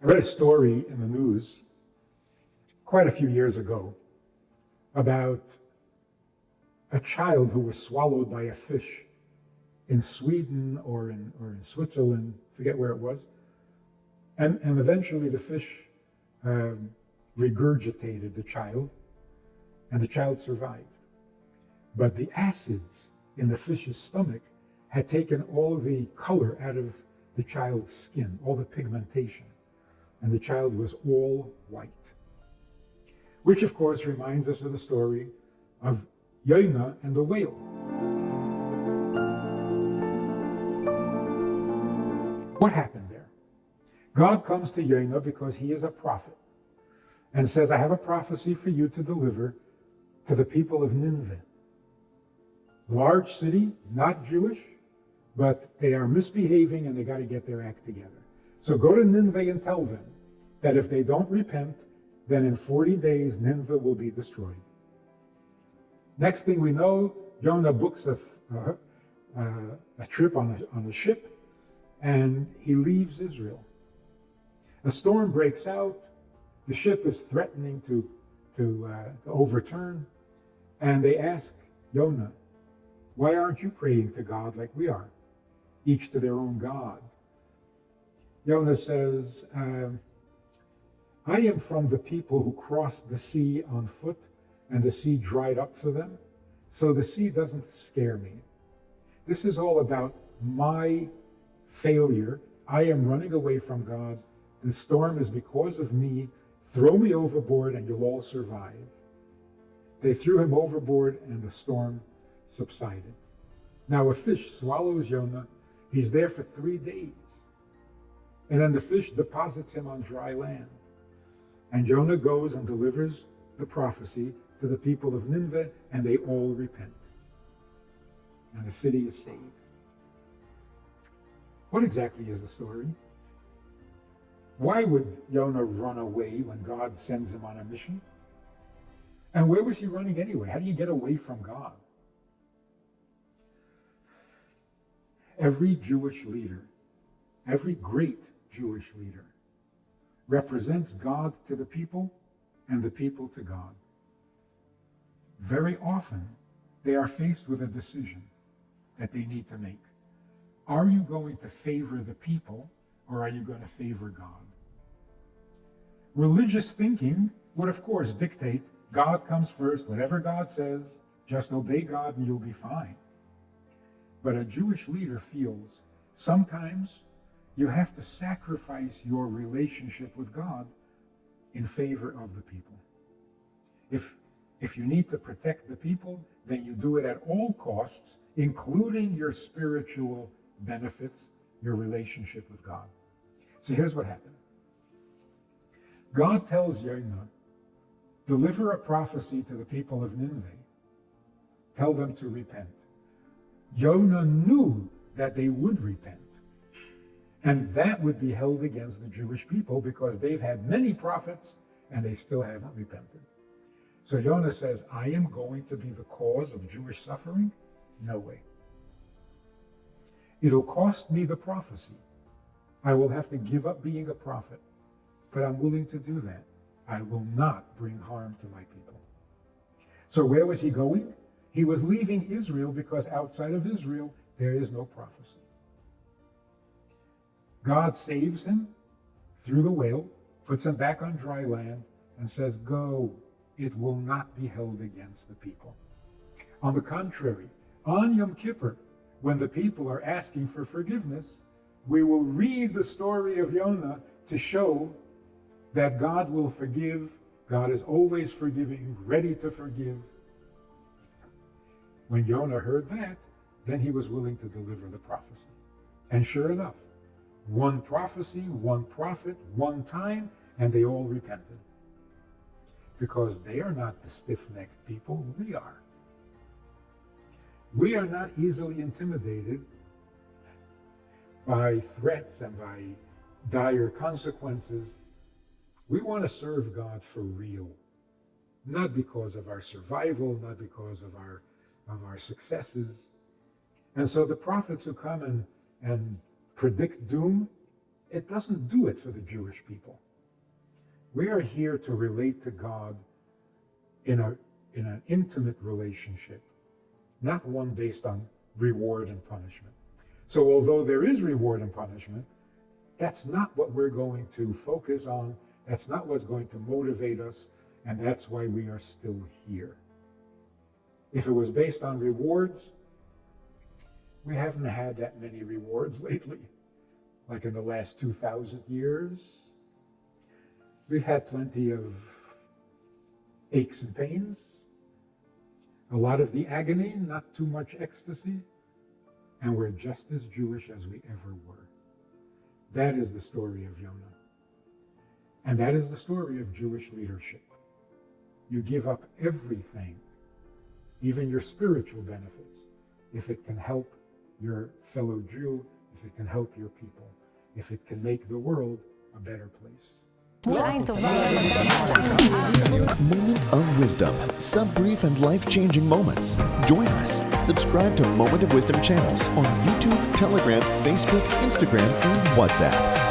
I read a story in the news quite a few years ago about a child who was swallowed by a fish in Sweden or in Switzerland, forget where it was. And eventually the fish regurgitated the child, and the child survived. But the acids in the fish's stomach had taken all the color out of the child's skin, all the pigmentation, and the child was all white. Which, of course, reminds us of the story of Jonah and the whale. What happened there? God comes to Jonah because he is a prophet and says, I have a prophecy for you to deliver to the people of Nineveh. Large city, not Jewish, but they are misbehaving and they got to get their act together. So go to Nineveh and tell them that if they don't repent, then in 40 days Nineveh will be destroyed. Next thing we know, Jonah books a trip on a ship, and he leaves Israel. A storm breaks out. The ship is threatening to overturn, and they ask Jonah, why aren't you praying to God like we are, each to their own God? Jonah says, I am from the people who crossed the sea on foot, and the sea dried up for them, so the sea doesn't scare me. This is all about my failure. I am running away from God. The storm is because of me. Throw me overboard and you'll all survive. They threw him overboard and the storm subsided. Now a fish swallows Jonah. He's there for 3 days. And then the fish deposits him on dry land. And Jonah goes and delivers the prophecy to the people of Nineveh, and they all repent. And the city is saved. What exactly is the story? Why would Jonah run away when God sends him on a mission? And where was he running anyway? How do you get away from God? Every Jewish leader, every great Jewish leader, represents God to the people and the people to God. Very often, they are faced with a decision that they need to make. Are you going to favor the people, or are you going to favor God? Religious thinking would, of course, dictate God comes first. Whatever God says, just obey God and you'll be fine. But a Jewish leader feels sometimes you have to sacrifice your relationship with God in favor of the people. If you need to protect the people, then you do it at all costs, including your spiritual benefits, your relationship with God. So here's what happened. God tells Jonah, deliver a prophecy to the people of Nineveh. Tell them to repent. Jonah knew that they would repent. And that would be held against the Jewish people because they've had many prophets and they still haven't repented. So Jonah says, I am going to be the cause of Jewish suffering? No way. It'll cost me the prophecy. I will have to give up being a prophet, but I'm willing to do that. I will not bring harm to my people. So where was he going? He was leaving Israel because outside of Israel, there is no prophecy. God saves him through the whale, puts him back on dry land, and says, go. It will not be held against the people. On the contrary, on Yom Kippur, when the people are asking for forgiveness, we will read the story of Jonah to show that God will forgive. God is always forgiving, ready to forgive. When Jonah heard that, then he was willing to deliver the prophecy. And sure enough, one prophecy, one prophet, one time, and they all repented. Because they are not the stiff-necked people, we are. We are not easily intimidated by threats and by dire consequences. We want to serve God for real, not because of our survival, not because of our successes. And so the prophets who come and predict doom, it doesn't do it for the Jewish people. We are here to relate to God in an intimate relationship, not one based on reward and punishment. So although there is reward and punishment, that's not what we're going to focus on. That's not what's going to motivate us, and that's why we are still here. If it was based on rewards, we haven't had that many rewards lately. Like in the last 2,000 years, we've had plenty of aches and pains, a lot of the agony, not too much ecstasy, and we're just as Jewish as we ever were. That is the story of Jonah. And that is the story of Jewish leadership. You give up everything, even your spiritual benefits, if it can help your fellow Jew, if it can help your people, if it can make the world a better place. Moment of Wisdom. Sub-brief and life-changing moments. Join us. Subscribe to Moment of Wisdom channels on YouTube, Telegram, Facebook, Instagram, and WhatsApp.